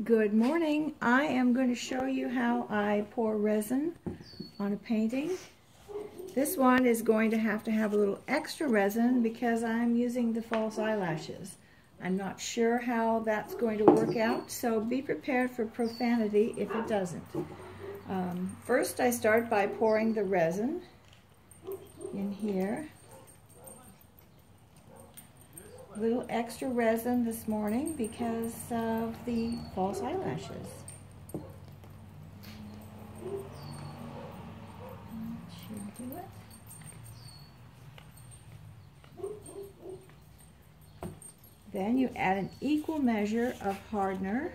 Good morning. I am going to show you how I pour resin on a painting. This one is going to have a little extra resin because I'm using the false eyelashes. I'm not sure how that's going to work out, so be prepared for profanity if it doesn't. First, I start by pouring the resin in here. A little extra resin this morning because of the false eyelashes. That should do it. Then you add an equal measure of hardener.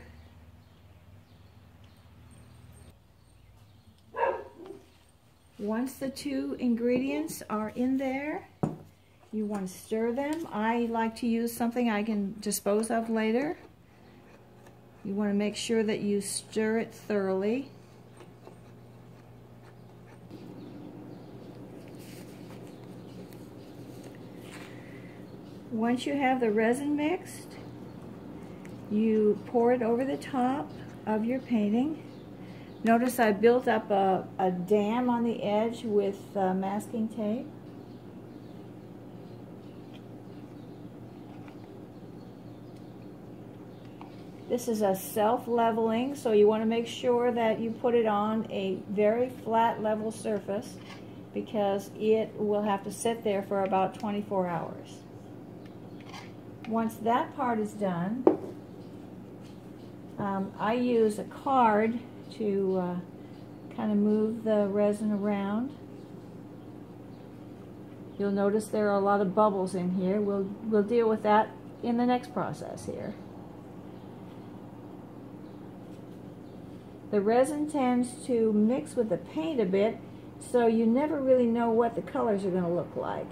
Once the two ingredients are in there, you want to stir them. I like to use something I can dispose of later. You want to make sure that you stir it thoroughly. Once you have the resin mixed, you pour it over the top of your painting. Notice I built up a dam on the edge with masking tape. This is a self-leveling, so you want to make sure that you put it on a very flat, level surface because it will have to sit there for about 24 hours. Once that part is done, I use a card to kind of move the resin around. You'll notice there are a lot of bubbles in here. We'll deal with that in the next process here. The resin tends to mix with the paint a bit, so you never really know what the colors are going to look like.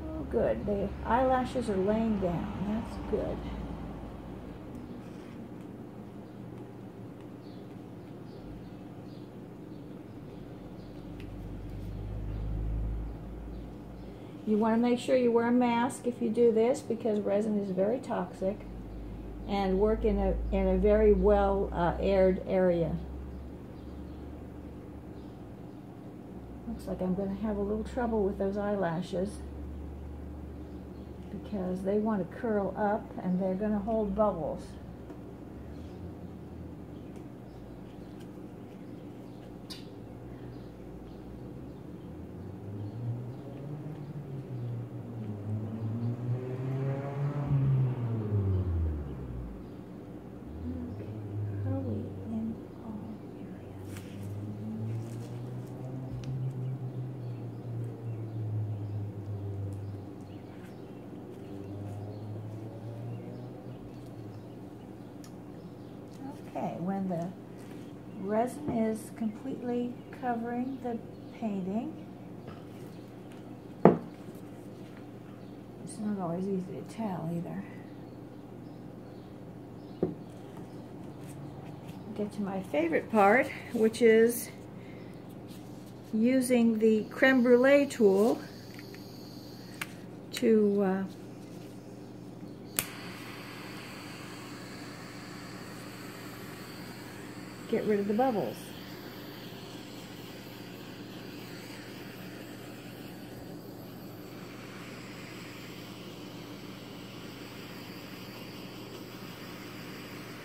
Oh, good. The eyelashes are laying down. That's good. You want to make sure you wear a mask if you do this because resin is very toxic, and work in a very well aired area. Looks like I'm going to have a little trouble with those eyelashes because they want to curl up and they're going to hold bubbles. Okay, when the resin is completely covering the painting, it's not always easy to tell either. Get to my favorite part, which is using the creme brulee tool to get rid of the bubbles.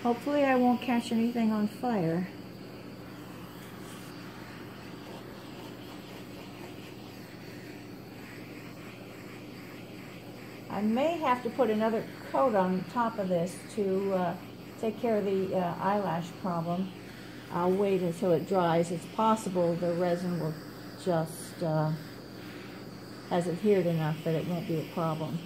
Hopefully I won't catch anything on fire. I may have to put another coat on top of this to take care of the eyelash problem. I'll wait until it dries. It's possible the resin will just has adhered enough that it won't be a problem.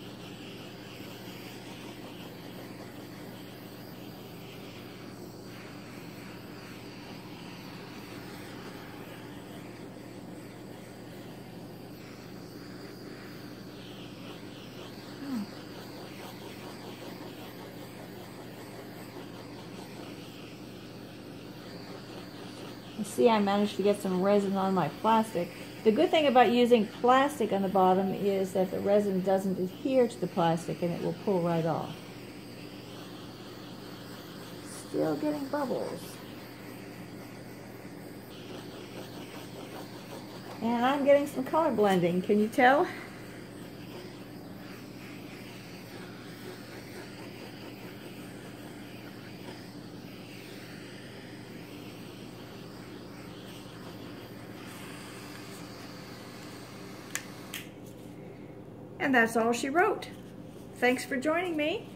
You see, I managed to get some resin on my plastic. The good thing about using plastic on the bottom is that the resin doesn't adhere to the plastic and it will pull right off. Still getting bubbles. And I'm getting some color blending. Can you tell? And that's all she wrote. Thanks for joining me.